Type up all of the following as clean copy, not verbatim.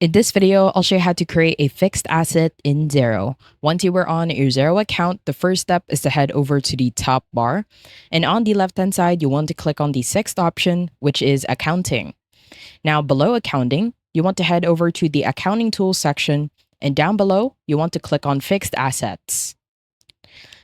In this video, I'll show you how to create a fixed asset in Xero. Once you are on your Xero account, the first step is to head over to the top bar. And on the left-hand side, you want to click on the sixth option, which is accounting. Now, below accounting, you want to head over to the accounting tools section. And down below, you want to click on fixed assets.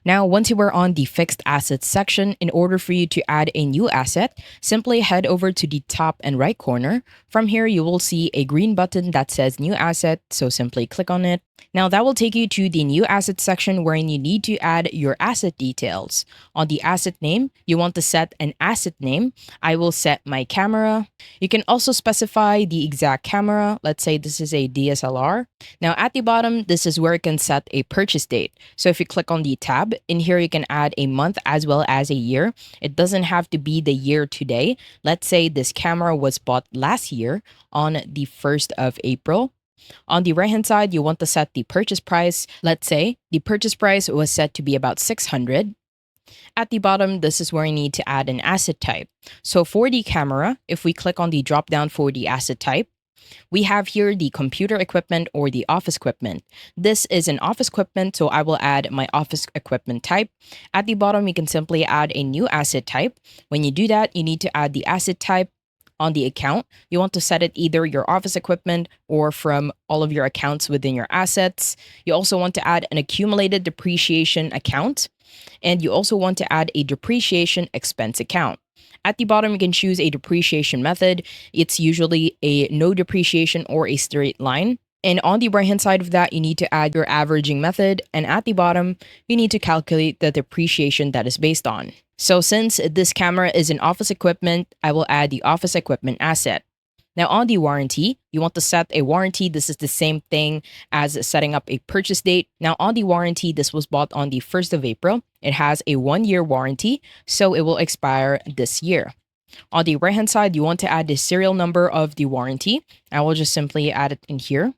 Now, once you are on the fixed assets section, in order for you to add a new asset, simply head over to the top and right corner. From here, you will see a green button that says new asset, so simply click on it. Now that will take you to the new asset section wherein you need to add your asset details. On the asset name, you want to set an asset name. I will set my camera. You can also specify the exact camera. Let's say this is a DSLR. Now at the bottom, this is where you can set a purchase date. So if you click on the tab, in here you can add a month as well as a year. It doesn't have to be the year today. Let's say this camera was bought last year on the 1st of April. On the right hand side, you want to set the purchase price. Let's say the purchase price was set to be about 600. At the bottom, this is where you need to add an asset type. So for the camera, if we click on the drop down for the asset type, we have here the computer equipment or the office equipment. This is an office equipment, so I will add my office equipment type. At the bottom, you can simply add a new asset type. When you do that, you need to add the asset type. On the account, you want to set it either your office equipment or from all of your accounts within your assets. You also want to add an accumulated depreciation account, and you also want to add a depreciation expense account. At the bottom, you can choose a depreciation method. It's usually a no depreciation or a straight line. And on the right hand side of that, you need to add your averaging method. And at the bottom, you need to calculate the depreciation that is based on. So since this camera is an office equipment, I will add the office equipment asset. Now on the warranty, you want to set a warranty. This is the same thing as setting up a purchase date. Now on the warranty, this was bought on the 1st of April. It has a 1-year warranty, so it will expire this year. On the right hand side, you want to add the serial number of the warranty. I will just simply add it in here.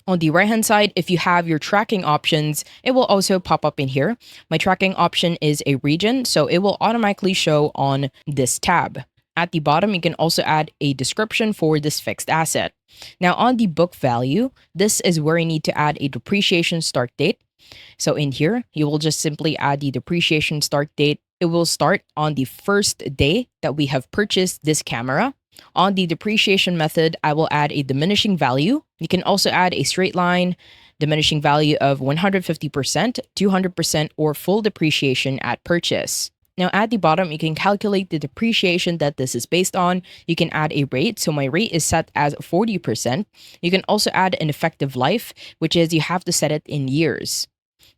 On the right hand side, if you have your tracking options, it will also pop up in here. My tracking option is a region, so it will automatically show on this tab. At the bottom, you can also add a description for this fixed asset. Now on the book value, this is where you need to add a depreciation start date. So in here, you will just simply add the depreciation start date. It will start on the first day that we have purchased this camera. On the depreciation method, I will add a diminishing value. You can also add a straight line, diminishing value of 150%, 200%, or full depreciation at purchase. Now at the bottom, you can calculate the depreciation that this is based on. You can add a rate. So my rate is set as 40%. You can also add an effective life, which is you have to set it in years.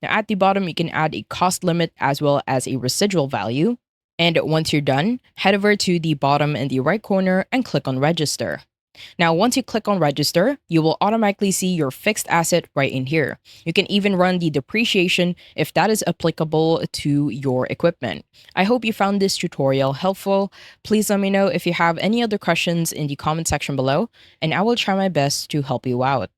Now at the bottom, you can add a cost limit as well as a residual value. And once you're done, head over to the bottom in the right corner and click on register. Now, once you click on register, you will automatically see your fixed asset right in here. You can even run the depreciation if that is applicable to your equipment. I hope you found this tutorial helpful. Please let me know if you have any other questions in the comment section below, and I will try my best to help you out.